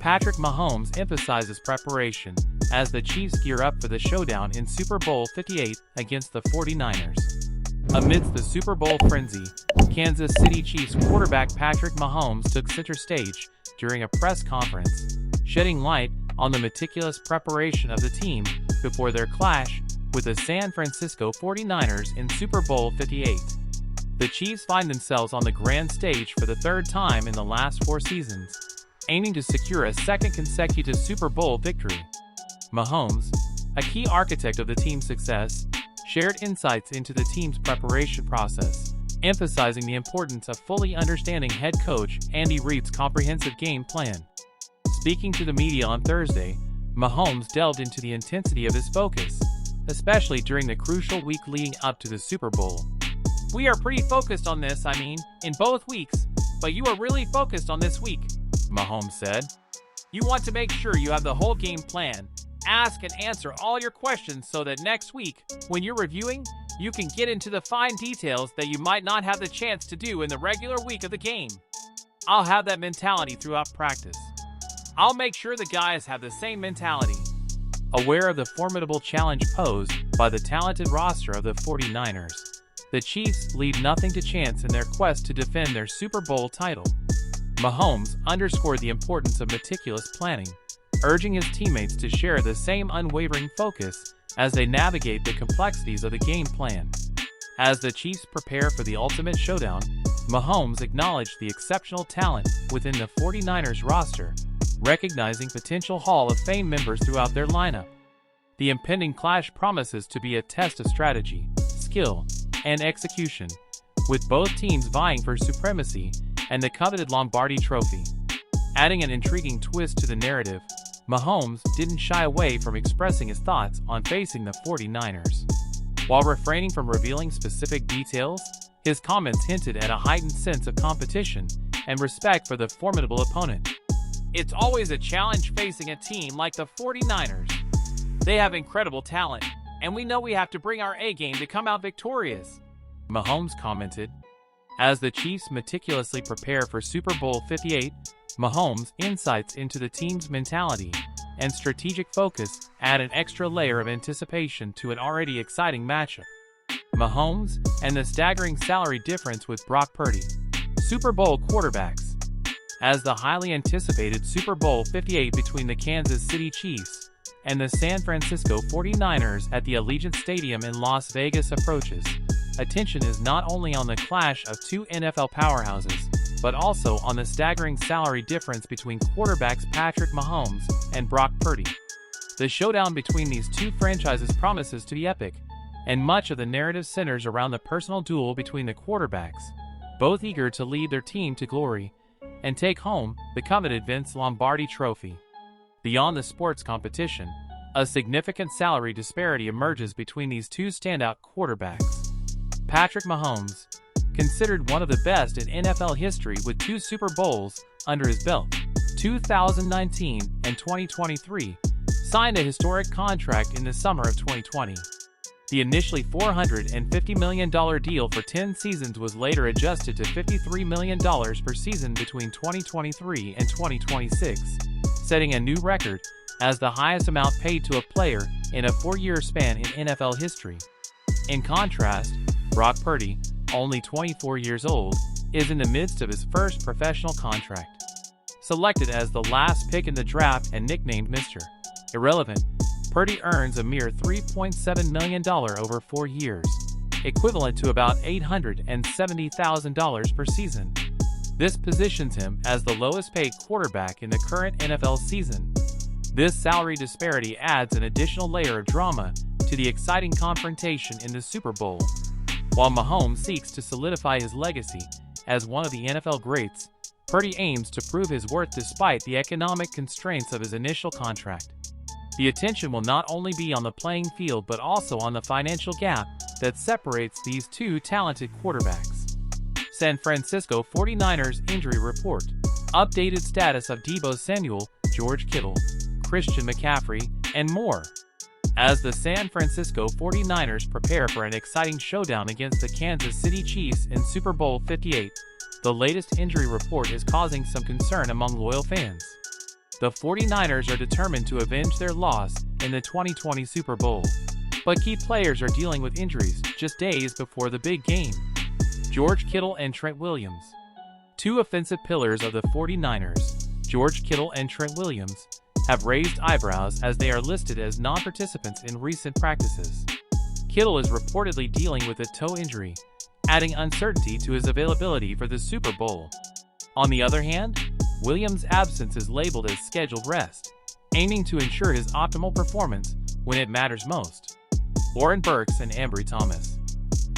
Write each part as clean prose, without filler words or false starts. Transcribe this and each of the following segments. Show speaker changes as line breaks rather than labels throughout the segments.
Patrick Mahomes emphasizes preparation as the Chiefs gear up for the showdown in Super Bowl LVIII against the 49ers. Amidst the Super Bowl frenzy, Kansas City Chiefs quarterback Patrick Mahomes took center stage during a press conference, shedding light on the meticulous preparation of the team before their clash with the San Francisco 49ers in Super Bowl LVIII. The Chiefs find themselves on the grand stage for the third time in the last 4 seasons, aiming to secure a second consecutive Super Bowl victory. Mahomes, a key architect of the team's success, shared insights into the team's preparation process, emphasizing the importance of fully understanding head coach Andy Reid's comprehensive game plan. Speaking to the media on Thursday, Mahomes delved into the intensity of his focus, especially during the crucial week leading up to the Super Bowl.
"We are pretty focused on this, in both weeks, but you are really focused on this week," Mahomes said. "You want to make sure you have the whole game plan, ask and answer all your questions so that next week, when you're reviewing, you can get into the fine details that you might not have the chance to do in the regular week of the game. I'll have that mentality throughout practice. I'll make sure the guys have the same mentality."
Aware of the formidable challenge posed by the talented roster of the 49ers, the Chiefs leave nothing to chance in their quest to defend their Super Bowl title. Mahomes underscored the importance of meticulous planning, urging his teammates to share the same unwavering focus as they navigate the complexities of the game plan. As the Chiefs prepare for the ultimate showdown, Mahomes acknowledged the exceptional talent within the 49ers roster, recognizing potential Hall of Fame members throughout their lineup. The impending clash promises to be a test of strategy, skill, and execution, with both teams vying for supremacy and the coveted Lombardi Trophy. Adding an intriguing twist to the narrative, Mahomes didn't shy away from expressing his thoughts on facing the 49ers. While refraining from revealing specific details, his comments hinted at a heightened sense of competition and respect for the formidable opponent.
"It's always a challenge facing a team like the 49ers. They have incredible talent, and we know we have to bring our A-game to come out victorious,"
Mahomes commented. As the Chiefs meticulously prepare for Super Bowl LVIII, Mahomes' insights into the team's mentality and strategic focus add an extra layer of anticipation to an already exciting matchup. Mahomes and the staggering salary difference with Brock Purdy, Super Bowl quarterbacks. As the highly anticipated Super Bowl LVIII between the Kansas City Chiefs and the San Francisco 49ers at the Allegiant Stadium in Las Vegas approaches, attention is not only on the clash of two NFL powerhouses, but also on the staggering salary difference between quarterbacks Patrick Mahomes and Brock Purdy. The showdown between these two franchises promises to be epic, and much of the narrative centers around the personal duel between the quarterbacks, both eager to lead their team to glory and take home the coveted Vince Lombardi Trophy. Beyond the sports competition, a significant salary disparity emerges between these two standout quarterbacks. Patrick Mahomes, considered one of the best in NFL history with 2 Super Bowls under his belt, 2019 and 2023, signed a historic contract in the summer of 2020. The initially $450 million deal for 10 seasons was later adjusted to $53 million per season between 2023 and 2026, setting a new record as the highest amount paid to a player in a 4-year span in NFL history. In contrast, Brock Purdy, only 24 years old, is in the midst of his first professional contract. Selected as the last pick in the draft and nicknamed Mr. Irrelevant, Purdy earns a mere $3.7 million over 4 years, equivalent to about $870,000 per season. This positions him as the lowest-paid quarterback in the current NFL season. This salary disparity adds an additional layer of drama to the exciting confrontation in the Super Bowl. While Mahomes seeks to solidify his legacy as one of the NFL greats, Purdy aims to prove his worth despite the economic constraints of his initial contract. The attention will not only be on the playing field but also on the financial gap that separates these two talented quarterbacks. San Francisco 49ers injury report. Updated status of Deebo Samuel, George Kittle, Christian McCaffrey, and more. As the San Francisco 49ers prepare for an exciting showdown against the Kansas City Chiefs in Super Bowl LVIII, the latest injury report is causing some concern among loyal fans. The 49ers are determined to avenge their loss in the 2020 Super Bowl. But key players are dealing with injuries just days before the big game. George Kittle and Trent Williams. Two offensive pillars of the 49ers, George Kittle and Trent Williams, have raised eyebrows as they are listed as non-participants in recent practices. Kittle is reportedly dealing with a toe injury, adding uncertainty to his availability for the Super Bowl. On the other hand, Williams' absence is labeled as scheduled rest, aiming to ensure his optimal performance when it matters most. Oren Burks and Ambry Thomas.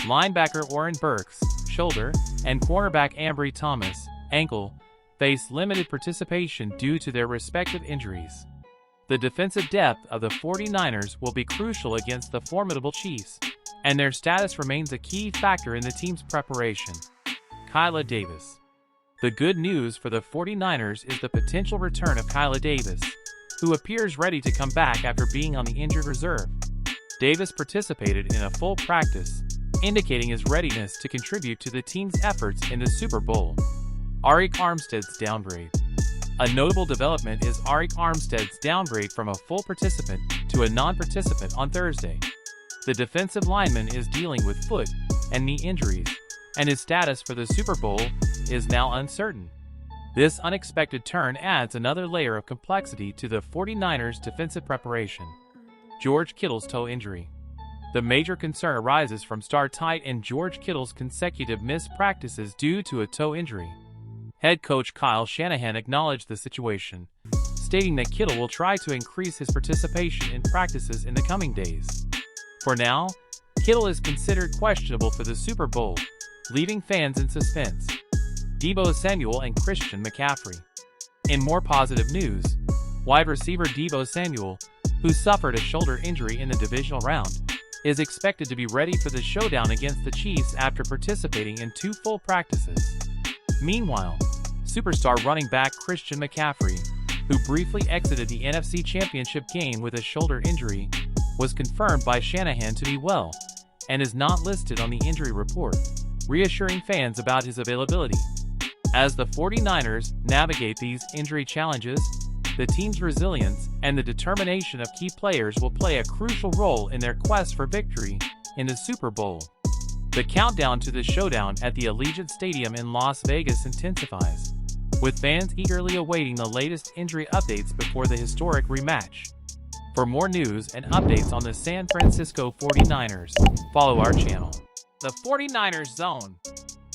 Linebacker Oren Burks, shoulder, and cornerback Ambry Thomas, ankle, face limited participation due to their respective injuries. The defensive depth of the 49ers will be crucial against the formidable Chiefs, and their status remains a key factor in the team's preparation. Kyla Davis. The good news for the 49ers is the potential return of Kyla Davis, who appears ready to come back after being on the injured reserve. Davis participated in a full practice, indicating his readiness to contribute to the team's efforts in the Super Bowl. Arik Armstead's downgrade. A notable development is Arik Armstead's downgrade from a full participant to a non-participant on Thursday. The defensive lineman is dealing with foot and knee injuries, and his status for the Super Bowl is now uncertain. This unexpected turn adds another layer of complexity to the 49ers' defensive preparation. George Kittle's toe injury. The major concern arises from star tight end George Kittle's consecutive missed practices due to a toe injury. Head coach Kyle Shanahan acknowledged the situation, stating that Kittle will try to increase his participation in practices in the coming days. For now, Kittle is considered questionable for the Super Bowl, leaving fans in suspense. Deebo Samuel and Christian McCaffrey. In more positive news, wide receiver Deebo Samuel, who suffered a shoulder injury in the divisional round, is expected to be ready for the showdown against the Chiefs after participating in 2 full practices. Meanwhile, superstar running back Christian McCaffrey, who briefly exited the NFC Championship game with a shoulder injury, was confirmed by Shanahan to be well and is not listed on the injury report, reassuring fans about his availability. As the 49ers navigate these injury challenges, the team's resilience and the determination of key players will play a crucial role in their quest for victory in the Super Bowl. The countdown to the showdown at the Allegiant Stadium in Las Vegas intensifies, with fans eagerly awaiting the latest injury updates before the historic rematch. For more news and updates on the San Francisco 49ers, follow our channel, The 49ers Zone.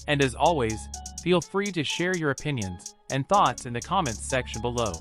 And as always, feel free to share your opinions and thoughts in the comments section below.